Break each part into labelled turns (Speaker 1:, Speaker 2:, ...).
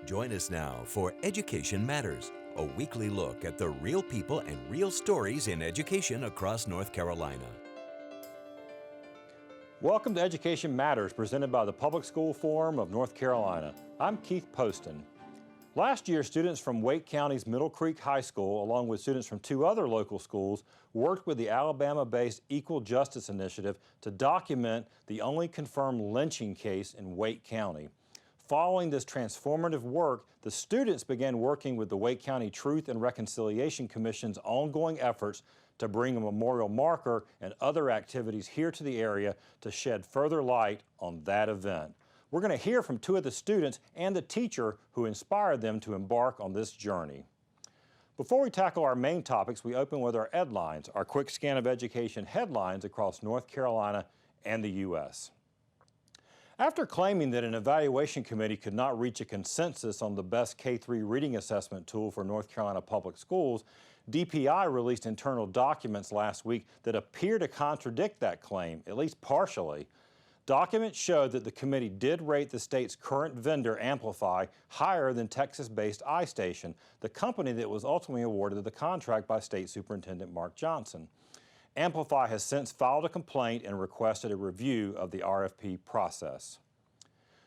Speaker 1: Join us now for Education Matters, a weekly look at the real people and real stories in education across North Carolina.
Speaker 2: Welcome to Education Matters, presented by the Public School Forum of North Carolina. I'm Keith Poston. Last year, students from Wake County's Middle Creek High School, along with students from two other local schools, worked with the Alabama-based Equal Justice Initiative to document the only confirmed lynching case in Wake County. Following this transformative work, the students began working with the Wake County Truth and Reconciliation Commission's ongoing efforts to bring a memorial marker and other activities here to the area to shed further light on that event. We're going to hear from two of the students and the teacher who inspired them to embark on this journey. Before we tackle our main topics, we open with our Edlines, our quick scan of education headlines across North Carolina and the U.S. After claiming that an evaluation committee could not reach a consensus on the best K-3 reading assessment tool for North Carolina public schools, DPI released internal documents last week that appear to contradict that claim, at least partially. Documents showed that the committee did rate the state's current vendor, Amplify, higher than Texas-based iStation, the company that was ultimately awarded the contract by State Superintendent Mark Johnson. Amplify has since filed a complaint and requested a review of the RFP process.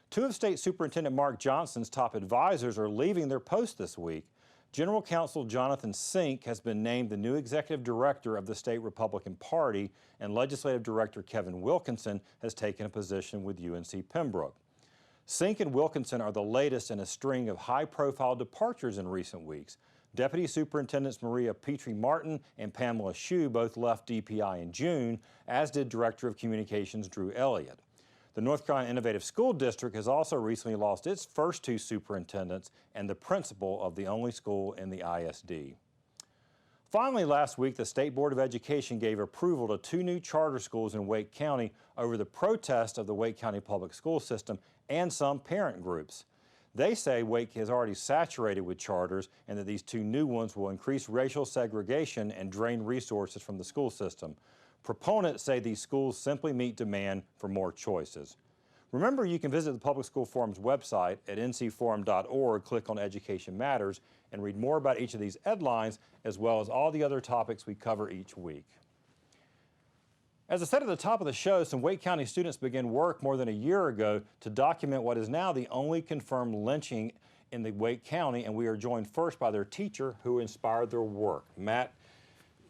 Speaker 2: Two of State Superintendent Mark Johnson's top advisors are leaving their posts this week. General Counsel Jonathan Sink has been named the new executive director of the state Republican Party, and Legislative Director Kevin Wilkinson has taken a position with UNC Pembroke. Sink and Wilkinson are the latest in a string of high-profile departures in recent weeks. Deputy Superintendents Maria Petrie-Martin and Pamela Shue both left DPI in June, as did Director of Communications Drew Elliott. The North Carolina Innovative School District has also recently lost its first two superintendents and the principal of the only school in the ISD. Finally, last week, the State Board of Education gave approval to two new charter schools in Wake County over the protest of the Wake County public school system and some parent groups. They say Wake is already saturated with charters and that these two new ones will increase racial segregation and drain resources from the school system. Proponents say these schools simply meet demand for more choices. Remember, you can visit the Public School Forum's website at ncforum.org, click on Education Matters, and read more about each of these headlines, as well as all the other topics we cover each week. As I said at the top of the show, some Wake County students began work more than a year ago to document what is now the only confirmed lynching in the Wake County, and we are joined first by their teacher who inspired their work, Matt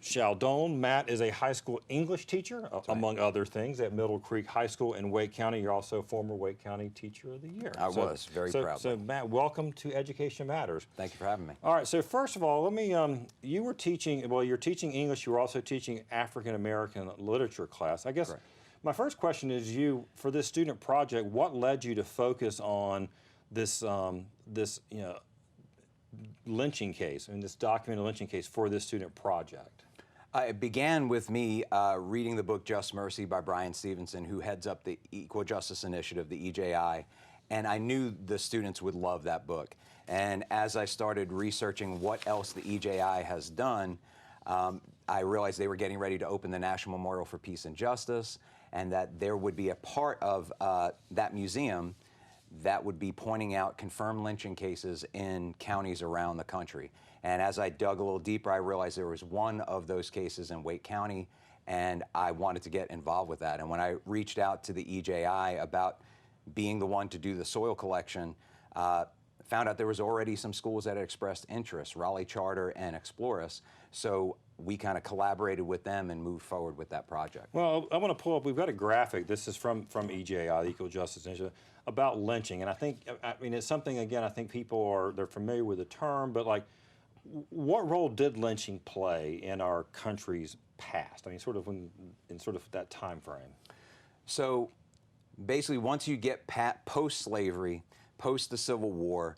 Speaker 2: Chaldone. Matt is a high school English teacher, among other things, at Middle Creek High School in Wake County. You're also a former Wake County Teacher of the Year.
Speaker 3: I was, very proud.
Speaker 2: So Matt, welcome to Education Matters.
Speaker 3: Thank you for having me.
Speaker 2: All right, so first of all, let me, you were teaching, well, you're teaching English, you were also teaching African American literature class. I guess
Speaker 3: Correct.
Speaker 2: My first question is for this student project, what led you to focus on this, lynching case, this documented lynching case for this student project?
Speaker 3: It began with me reading the book Just Mercy by Brian Stevenson, who heads up the Equal Justice Initiative, the EJI, and I knew the students would love that book. And as I started researching what else the EJI has done, I realized they were getting ready to open the National Memorial for Peace and Justice, and that there would be a part of that museum that would be pointing out confirmed lynching cases in counties around the country. And as I dug a little deeper, I realized there was one of those cases in Wake County, and I wanted to get involved with that. And when I reached out to the EJI about being the one to do the soil collection, found out there was already some schools that had expressed interest, Raleigh Charter and Explorus. So we kind of collaborated with them and moved forward with that project.
Speaker 2: Well, I want to pull up, we've got a graphic, this is from EJI, the Equal Justice Initiative, about lynching. And I think, it's something, again, I think people they're familiar with the term, but like, what role did lynching play in our country's past? Sort of in that time frame.
Speaker 3: So basically, once you get post-slavery, post the Civil War,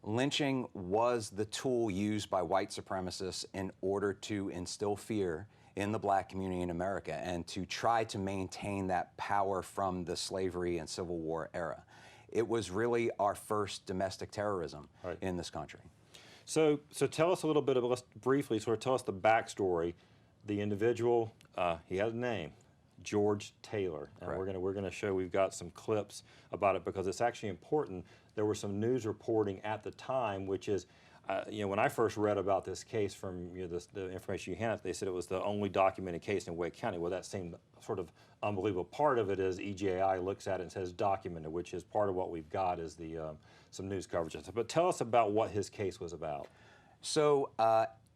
Speaker 3: lynching was the tool used by white supremacists in order to instill fear in the black community in America and to try to maintain that power from the slavery and Civil War era. It was really our first domestic terrorism in this country.
Speaker 2: So tell us a little bit, let's briefly tell us the backstory. The individual, he had a name, George Taylor. And
Speaker 3: Correct.
Speaker 2: we're gonna show, we've got some clips about it because it's actually important. There was some news reporting at the time, which is, when I first read about this case from the information you handed, they said it was the only documented case in Wake County. Well, that seemed sort of unbelievable. Part of it is EJI looks at it and says documented, which is part of what we've got is the some news coverage. But tell us about what his case was about.
Speaker 3: So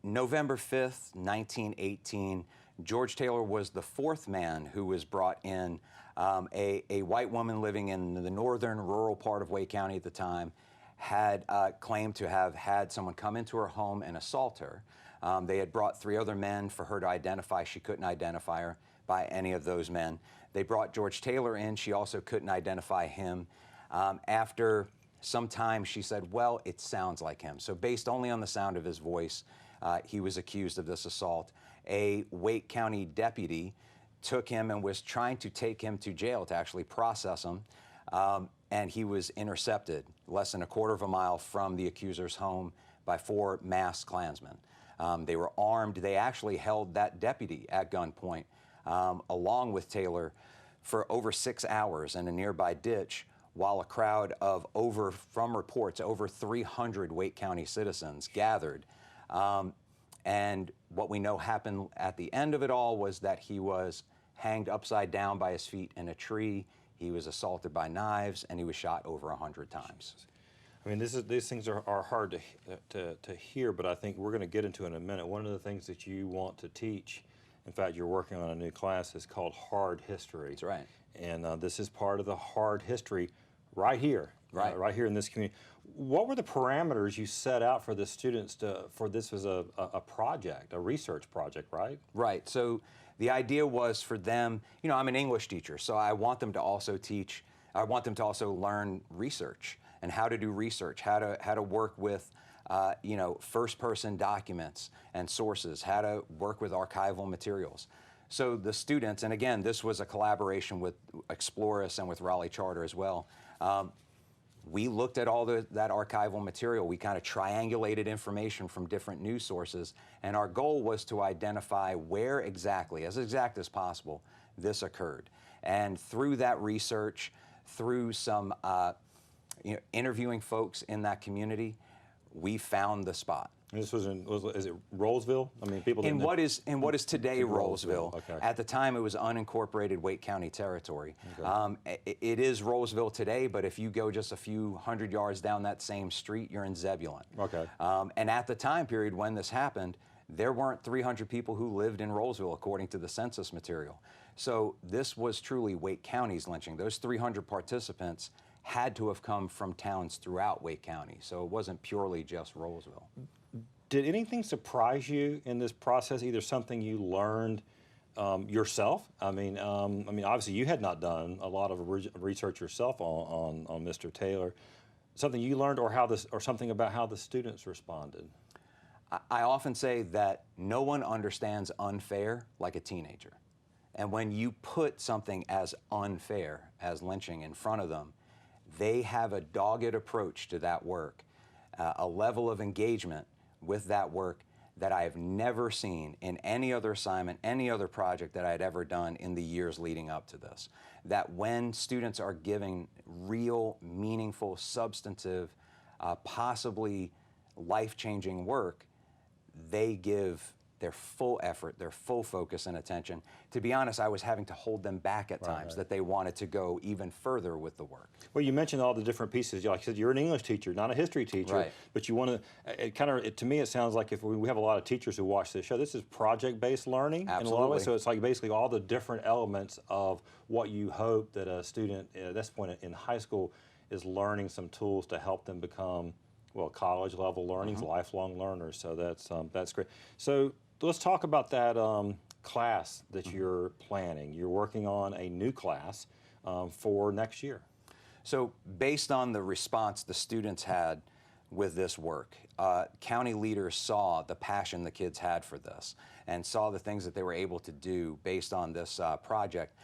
Speaker 3: November 5th, 1918, George Taylor was the fourth man who was brought in. A white woman living in the northern rural part of Wake County at the time had claimed to have had someone come into her home and assault her. They had brought 3 other men for her to identify. She couldn't identify her by any of those men. They brought George Taylor in. She also couldn't identify him. After some time, she said, well, it sounds like him. So based only on the sound of his voice, he was accused of this assault. A Wake County deputy took him and was trying to take him to jail to actually process him. And he was intercepted less than a quarter of a mile from the accuser's home by 4 masked Klansmen. They were armed. They actually held that deputy at gunpoint along with Taylor for over 6 hours in a nearby ditch while a crowd of from reports, over 300 Wake County citizens gathered. And what we know happened at the end of it all was that he was hanged upside down by his feet in a tree. He was assaulted by knives, and he was shot over 100 times.
Speaker 2: I mean, these things are hard to hear, but I think we're going to get into it in a minute. One of the things that you want to teach, in fact, you're working on a new class, is called Hard History.
Speaker 3: That's right.
Speaker 2: And this is part of the hard history right here, right here in this community. What were the parameters you set out for the students for this as a project, a research project, right?
Speaker 3: Right. So the idea was for them, I'm an English teacher, so I want them to also learn research and how to do research, how to work with, first-person documents and sources, how to work with archival materials. So the students, and again, this was a collaboration with Explorus and with Raleigh Charter as well. We looked at all that archival material. We kind of triangulated information from different news sources, and our goal was to identify where exactly, as exact as possible, this occurred. And through that research, through some interviewing folks in that community, we found the spot.
Speaker 2: This was is it Rolesville? I mean, people didn't
Speaker 3: in what is today Rolesville.
Speaker 2: Okay.
Speaker 3: At the time, it was unincorporated Wake County territory.
Speaker 2: Okay.
Speaker 3: It is Rolesville today, but if you go just a few hundred yards down that same street, you're in Zebulon.
Speaker 2: Okay.
Speaker 3: And at the time period when this happened, there weren't 300 people who lived in Rolesville, according to the census material. So this was truly Wake County's lynching. Those 300 participants had to have come from towns throughout Wake County, so it wasn't purely just Rolesville.
Speaker 2: Did anything surprise you in this process? Either something you learned yourself. I mean, obviously you had not done a lot of research yourself on Mr. Taylor. Something you learned, or something about how the students responded.
Speaker 3: I often say that no one understands unfair like a teenager, and when you put something as unfair as lynching in front of them, they have a dogged approach to that work, a level of engagement with that work that I have never seen in any other assignment, any other project that I had ever done in the years leading up to this. That when students are giving real, meaningful, substantive, possibly life-changing work, they give their full effort, their full focus and attention. To be honest, I was having to hold them back at times that they wanted to go even further with the work. Well,
Speaker 2: you mentioned all the different pieces. Like I said, you're an English teacher, not a history teacher, but you want to, to me it sounds like if we have a lot of teachers who watch this show, this is project-based learning in a lot of ways. So it's like basically all the different elements of what you hope that a student at this point in high school is learning some tools to help them become, well, college level learnings, lifelong learners. So that's great. So let's talk about that class that you're planning. You're working on a new class for next year.
Speaker 3: So based on the response the students had with this work, county leaders saw the passion the kids had for this and saw the things that they were able to do based on this project.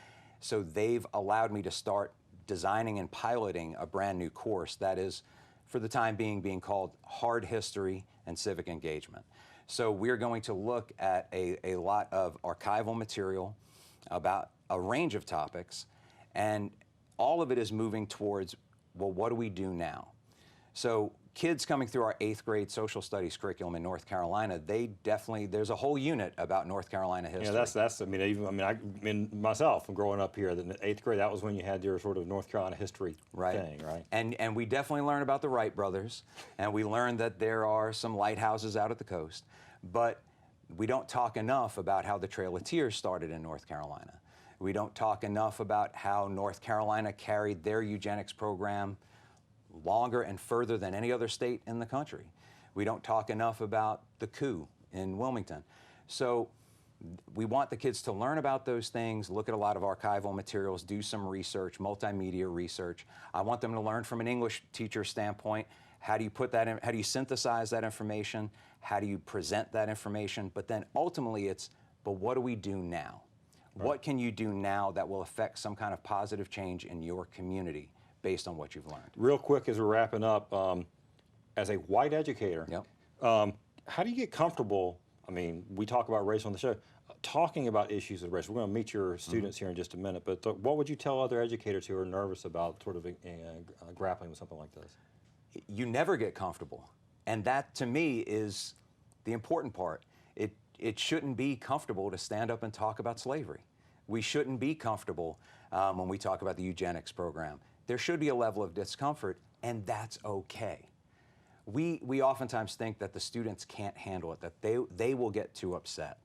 Speaker 3: So they've allowed me to start designing and piloting a brand new course that is, for the time being called Hard History and Civic Engagement. So we're going to look at a lot of archival material about a range of topics, and all of it is moving towards, well, what do we do now? So kids coming through our 8th grade social studies curriculum in North Carolina, they definitely, there's a whole unit about North Carolina history.
Speaker 2: Yeah, that's. I mean, myself, from growing up here, in the 8th grade, that was when you had your sort of North Carolina history thing, right?
Speaker 3: And we definitely learn about the Wright brothers, and we learned that there are some lighthouses out at the coast, but we don't talk enough about how the Trail of Tears started in North Carolina. We don't talk enough about how North Carolina carried their eugenics program longer and further than any other state in the country. We don't talk enough about the coup in Wilmington. So we want the kids to learn about those things, look at a lot of archival materials, do some research, multimedia research. I want them to learn from an English teacher standpoint. How do you put that in, how do you synthesize that information? How do you present that information? But then ultimately it's, but what do we do now? Right. What can you do now that will affect some kind of positive change in your community based on what you've learned?
Speaker 2: Real quick as we're wrapping up, as a white educator,
Speaker 3: yep.
Speaker 2: How do you get comfortable, I mean, we talk about race on the show, talking about issues of race. We're going to meet your students here in just a minute, but what would you tell other educators who are nervous about sort of grappling with something like this?
Speaker 3: You never get comfortable. And that, to me, is the important part. It shouldn't be comfortable to stand up and talk about slavery. We shouldn't be comfortable when we talk about the eugenics program. There should be a level of discomfort, and that's okay. We oftentimes think that the students can't handle it, that they will get too upset.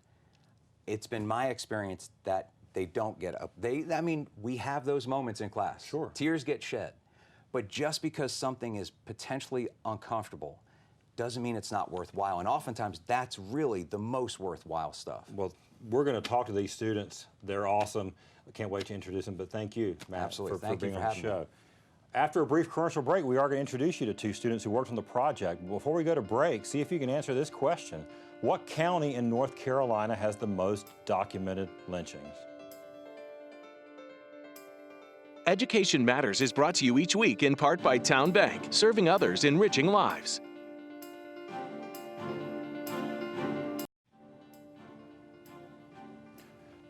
Speaker 3: It's been my experience that they don't get up. I mean, we have those moments in class.
Speaker 2: Sure.
Speaker 3: Tears get shed. But just because something is potentially uncomfortable doesn't mean it's not worthwhile. And oftentimes, that's really the most worthwhile stuff.
Speaker 2: Well, we're going to talk to these students. They're awesome. I can't wait to introduce them, but thank you, Matt,
Speaker 3: Absolutely.
Speaker 2: for being on the show.
Speaker 3: Me.
Speaker 2: After a brief commercial break, we are going to introduce you to 2 students who worked on the project. Before we go to break, see if you can answer this question. What county in North Carolina has the most documented lynchings?
Speaker 4: Education Matters is brought to you each week in part by Town Bank, serving others, enriching lives.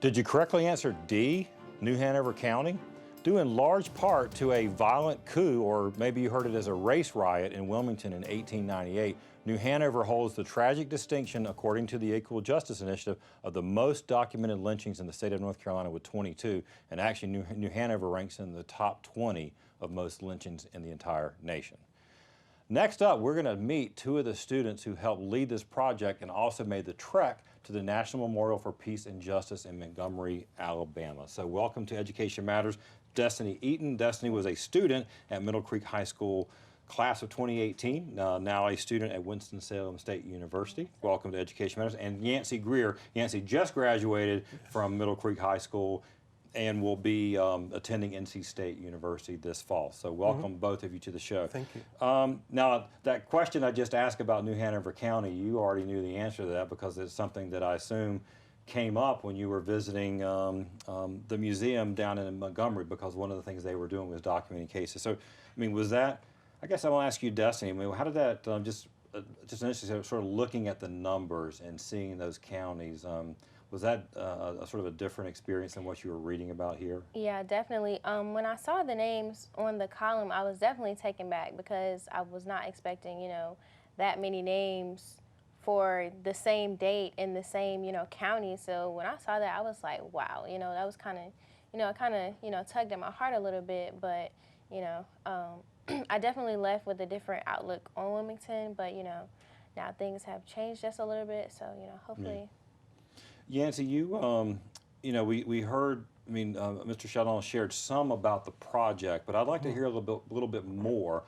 Speaker 2: Did you correctly answer D, New Hanover County? Due in large part to a violent coup, or maybe you heard it as a race riot in Wilmington in 1898, New Hanover holds the tragic distinction, according to the Equal Justice Initiative, of the most documented lynchings in the state of North Carolina with 22, and actually New Hanover ranks in the top 20 of most lynchings in the entire nation. Next up, we're going to meet 2 of the students who helped lead this project and also made the trek to the National Memorial for Peace and Justice in Montgomery, Alabama. So welcome to Education Matters, Destiny Eaton. Destiny was a student at Middle Creek High School, class of 2018, now a student at Winston-Salem State University. Welcome to Education Matters. And Yancey Greer. Yancey just graduated from Middle Creek High School and will be attending NC State University this fall. So welcome both of you to the show.
Speaker 5: Thank you.
Speaker 2: Now, that question I just asked about New Hanover County, you already knew the answer to that because it's something that I assume came up when you were visiting the museum down in Montgomery, because one of the things they were doing was documenting cases. So, I mean, was that, I guess I want to ask you, Destiny, I mean, how did that, just initially sort of looking at the numbers and seeing those counties, was that a sort of a different experience than what you were reading about here?
Speaker 6: Yeah, definitely. When I saw the names on the column, I was definitely taken back because I was not expecting, that many names for the same date in the same, county. So when I saw that, I was like, wow, that was kind of, tugged at my heart a little bit. But, I definitely left with a different outlook on Wilmington. But, now things have changed just a little bit. So, hopefully.
Speaker 2: Yancey, we heard, Mr. Sheldon shared some about the project, but I'd like to hear a little bit more.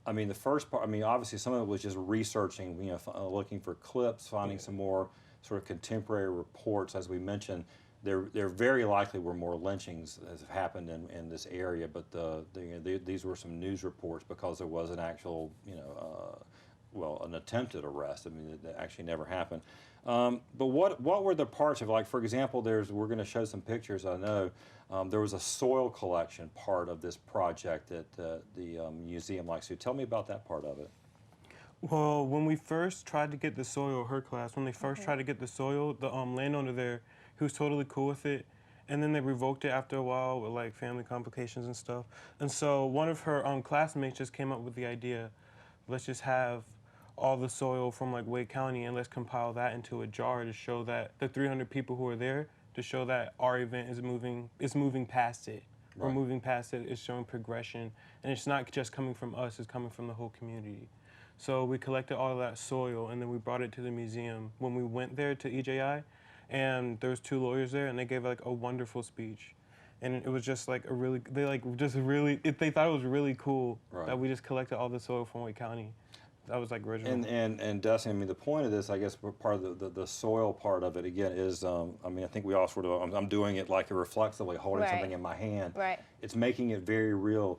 Speaker 2: I mean, the first part, obviously some of it was just researching, looking for clips, finding some more sort of contemporary reports. As we mentioned, there very likely were more lynchings that have happened in this area, but these were some news reports because there was an actual, an attempted arrest. That actually never happened. But what were the parts of, like, for example, we're going to show some pictures, I know. There was a soil collection part of this project that the museum likes to. Tell me about that part of it.
Speaker 5: Well, when we first tried to get the soil, her class, when they first tried to get the soil, the landowner there, he was totally cool with it. and then they revoked it after a while with like family complications and stuff. And so one of her classmates just came up with the idea, let's just have all the soil from like Wake County and let's compile that into a jar to show that the 300 people who are there, to show that our event is moving past it. We're moving past it, it's showing progression, and it's not just coming from us, it's coming from the whole community. So we collected all of that soil and then we brought it to the museum when we went there to EJI, and there was 2 lawyers there and they gave like a wonderful speech. And it was just like they thought it was really cool that we just collected all the soil from Wake County. That was like original.
Speaker 2: And Dustin, I mean, the point of this, I guess, part of the soil part of it again is, I mean, I think we all sort of, I'm doing it like reflexively, holding something in my hand.
Speaker 6: Right.
Speaker 2: It's making it very real.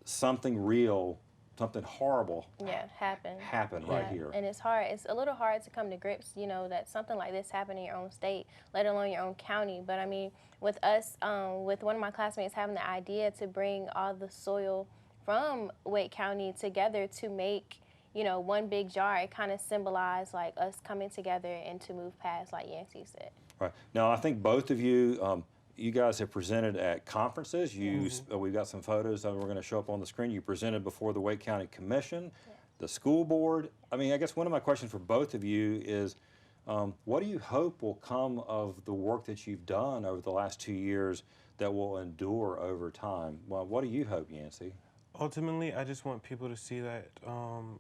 Speaker 2: Something real, something horrible.
Speaker 6: Yeah, happened
Speaker 2: right here.
Speaker 6: And it's hard. It's a little hard to come to grips, you know, that something like this happened in your own state, let alone your own county. But I mean, with us, with one of my classmates having the idea to bring all the soil from Wake County together to make, you know, one big jar, it kind of symbolized like us coming together and to move past, like Yancey said.
Speaker 2: Right. Now, I think both of you, you guys have presented at conferences. We've got some photos that we're going to show up on the screen. You presented before the Wake County Commission, the school board. I mean, I guess one of my questions for both of you is, what do you hope will come of the work that you've done over the last 2 years that will endure over time? Well, what do you hope, Yancey?
Speaker 5: Ultimately, I just want people to see that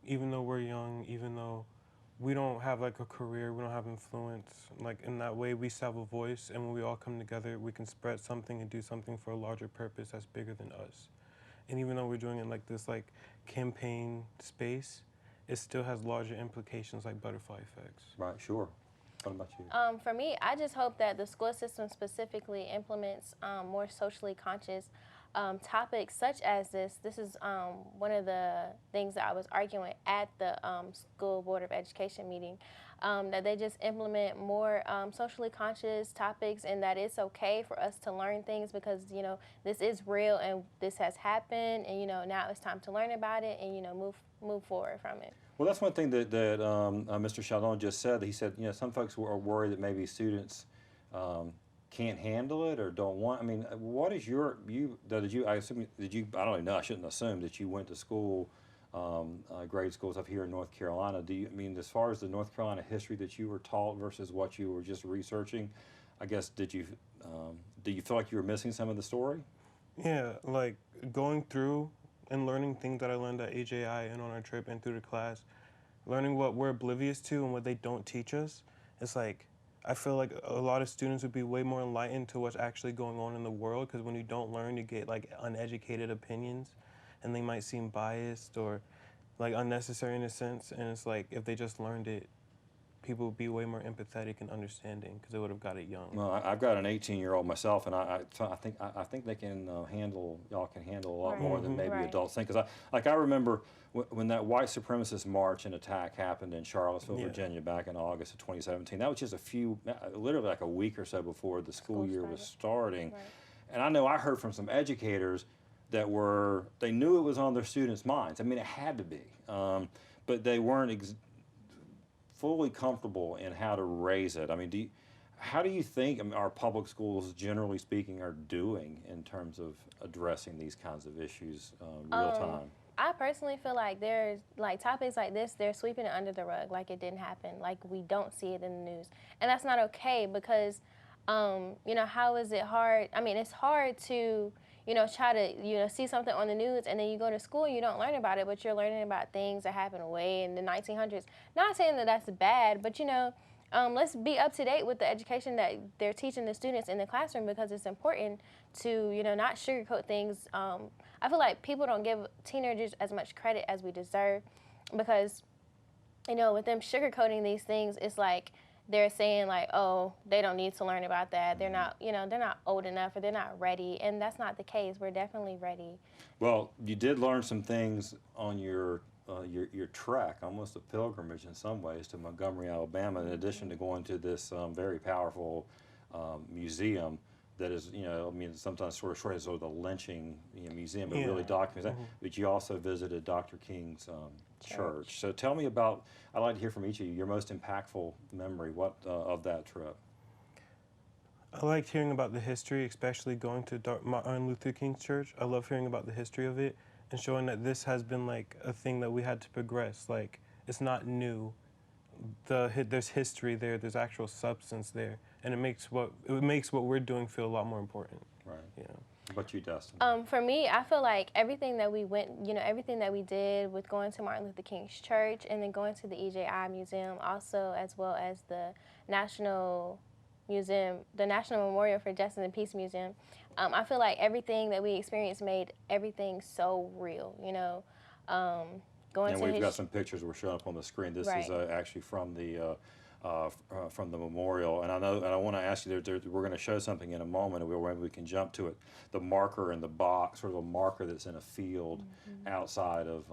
Speaker 5: even though we're young, even though we don't have like a career, we don't have influence, like in that way we still have a voice, and when we all come together, we can spread something and do something for a larger purpose that's bigger than us. And even though we're doing it in like this like campaign space, it still has larger implications like butterfly effects.
Speaker 2: Right, sure. What about you?
Speaker 6: For me, I just hope that the school system specifically implements more socially conscious topics such as this. This is one of the things that I was arguing at the School Board of Education meeting, that they just implement more socially conscious topics, and that it's okay for us to learn things because, you know, this is real and this has happened, and, you know, now it's time to learn about it and, you know, move forward from it.
Speaker 2: Well, that's one thing that Mr. Chaldon just said. He said, you know, some folks are worried that maybe students can't handle it or don't want. I mean, what is I assume, I don't even know, I shouldn't assume that you went to school, grade schools up here in North Carolina. I mean, as far as the North Carolina history that you were taught versus what you were just researching, I guess, do you feel like you were missing some of the story?
Speaker 5: Yeah, like going through and learning things that I learned at AJI and on our trip and through the class, learning what we're oblivious to and what they don't teach us, it's like, I feel like a lot of students would be way more enlightened to what's actually going on in the world, because when you don't learn, you get like uneducated opinions, and they might seem biased or like unnecessary in a sense, and it's like if they just learned it, people would be way more empathetic and understanding because they would have got it young.
Speaker 2: Well, I've got an 18-year-old myself, and I think they can handle, y'all can handle a lot more than maybe adults think. Because I remember when that white supremacist march and attack happened in Charlottesville, Virginia, back in August of 2017. That was just literally like a week or so before the school year was starting. Right. And I know I heard from some educators that they knew it was on their students' minds. I mean, it had to be, but they weren't fully comfortable in how to raise it. I mean, how do you think our public schools, generally speaking, are doing in terms of addressing these kinds of issues real time?
Speaker 6: I personally feel like there's like topics like this, they're sweeping it under the rug like it didn't happen, like we don't see it in the news. And that's not okay because, you know, how is it hard? I mean, it's hard to, you know, try to, you know, see something on the news and then you go to school and you don't learn about it, but you're learning about things that happened way in the 1900s. Not saying that that's bad, but, you know, let's be up to date with the education that they're teaching the students in the classroom because it's important to, you know, not sugarcoat things. I feel like people don't give teenagers as much credit as we deserve because, you know, with them sugarcoating these things, it's like they're saying like, oh, they don't need to learn about that. They're not, you know, they're not old enough or they're not ready. And that's not the case. We're definitely ready.
Speaker 2: Well, you did learn some things on your trek, almost a pilgrimage in some ways, to Montgomery, Alabama, in addition to going to this very powerful museum that is, you know, I mean, sometimes sort of short as the lynching museum. It really documents that. But you also visited Dr. King's church. So tell me about, I'd like to hear from each of you, your most impactful memory of that trip.
Speaker 5: I liked hearing about the history, especially going to Martin Luther King's church. I love hearing about the history of it and showing that this has been like a thing that we had to progress. Like, it's not new. There's history there, there's actual substance there, and it makes what we're doing feel a lot more important.
Speaker 2: Right.
Speaker 5: You know.
Speaker 2: What about you, Dustin?
Speaker 6: For me, I feel like everything that we everything that we did with going to Martin Luther King's church and then going to the EJI Museum, also as well as the National Museum, the National Memorial for Justice and Peace Museum, I feel like everything that we experienced made everything so real, you know. Going
Speaker 2: And
Speaker 6: to
Speaker 2: we've
Speaker 6: his
Speaker 2: got some pictures we're showing up on the screen. This
Speaker 6: Right.
Speaker 2: is actually from the memorial, and I want to ask you. We're going to show something in a moment, and maybe we can jump to it. The marker in the box, sort of a marker that's in a field outside of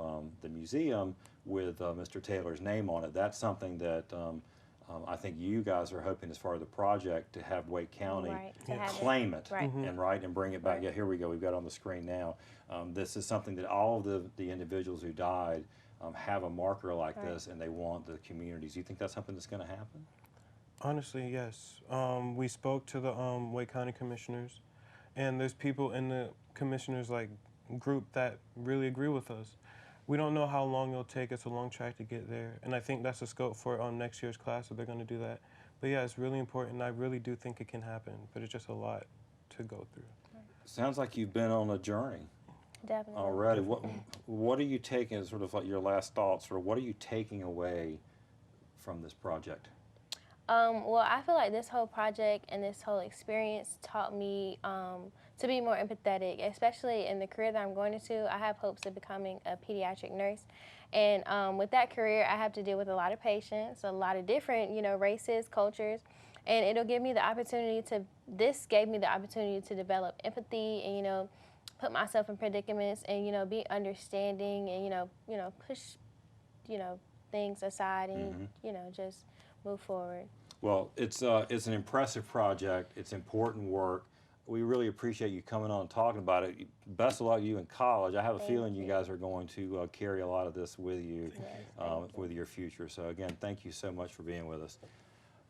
Speaker 2: the museum with Mr. Taylor's name on it. That's something that I think you guys are hoping, as far as the project, to have Wake County
Speaker 6: Right, to have it.
Speaker 2: claim it,
Speaker 6: Right.
Speaker 2: and bring it back.
Speaker 6: Right.
Speaker 2: Yeah, here we go. We've got it on the screen now. This is something that all of the individuals who died have a marker like
Speaker 6: Right.
Speaker 2: this, and they want the communities. Do you think that's something that's going to happen?
Speaker 5: Honestly, yes. We spoke to the Wake County commissioners, and there's people in the commissioners like group that really agree with us. We don't know how long it'll take. It's a long track to get there, and I think that's the scope for next year's class, so they're going to do that. But yeah, it's really important. I really do think it can happen, but it's just a lot to go through.
Speaker 2: Sounds like you've been on a journey
Speaker 6: Definitely.
Speaker 2: already. What are you taking as sort of like your last thoughts, or what are you taking away from this project?
Speaker 6: Well, I feel like this whole project and this whole experience taught me to be more empathetic, especially in the career that I'm going into. I have hopes of becoming a pediatric nurse. And with that career, I have to deal with a lot of patients, a lot of different, races, cultures. And it'll give me the opportunity this gave me the opportunity to develop empathy and, put myself in predicaments and, be understanding and, push, things aside and, just move forward.
Speaker 2: Well, it's an impressive project. It's important work. We really appreciate you coming on and talking about it. Best of luck to you in college. I have a feeling you guys are going to carry a lot of this with you with your future. So again, thank you so much for being with us.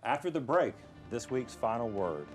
Speaker 2: After the break, this week's final word.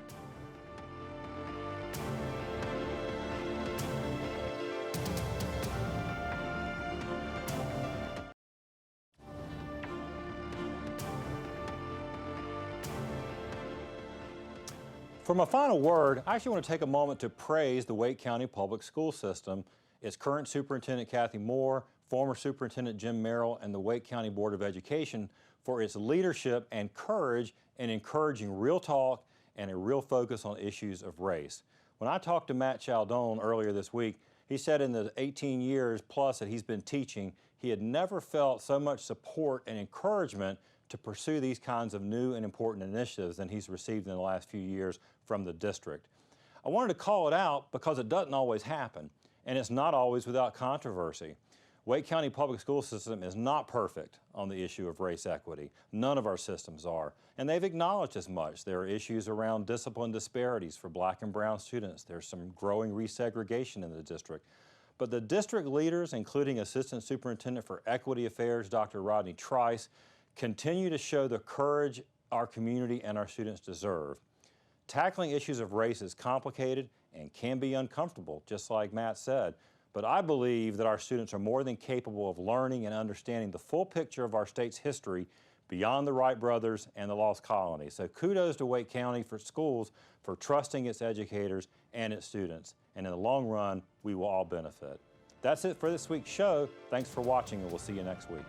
Speaker 2: For my final word, I actually want to take a moment to praise the Wake County Public School System, its current superintendent Kathy Moore, former superintendent Jim Merrill, and the Wake County Board of Education for its leadership and courage in encouraging real talk and a real focus on issues of race. When I talked to Matt Chaldone earlier this week, he said in the 18 years plus that he's been teaching, he had never felt so much support and encouragement to pursue these kinds of new and important initiatives than he's received in the last few years from the district. I wanted to call it out because it doesn't always happen, and it's not always without controversy. Wake County Public School System is not perfect on the issue of race equity. None of our systems are, and they've acknowledged as much. There are issues around discipline disparities for black and brown students. There's some growing resegregation in the district. But the district leaders, including Assistant Superintendent for Equity Affairs, Dr. Rodney Trice, continue to show the courage our community and our students deserve. Tackling issues of race is complicated and can be uncomfortable, just like Matt said, but I believe that our students are more than capable of learning and understanding the full picture of our state's history beyond the Wright brothers and the Lost Colony. So kudos to Wake County for schools for trusting its educators and its students, and in the long run, we will all benefit. That's it for this week's show. Thanks for watching, and we'll see you next week.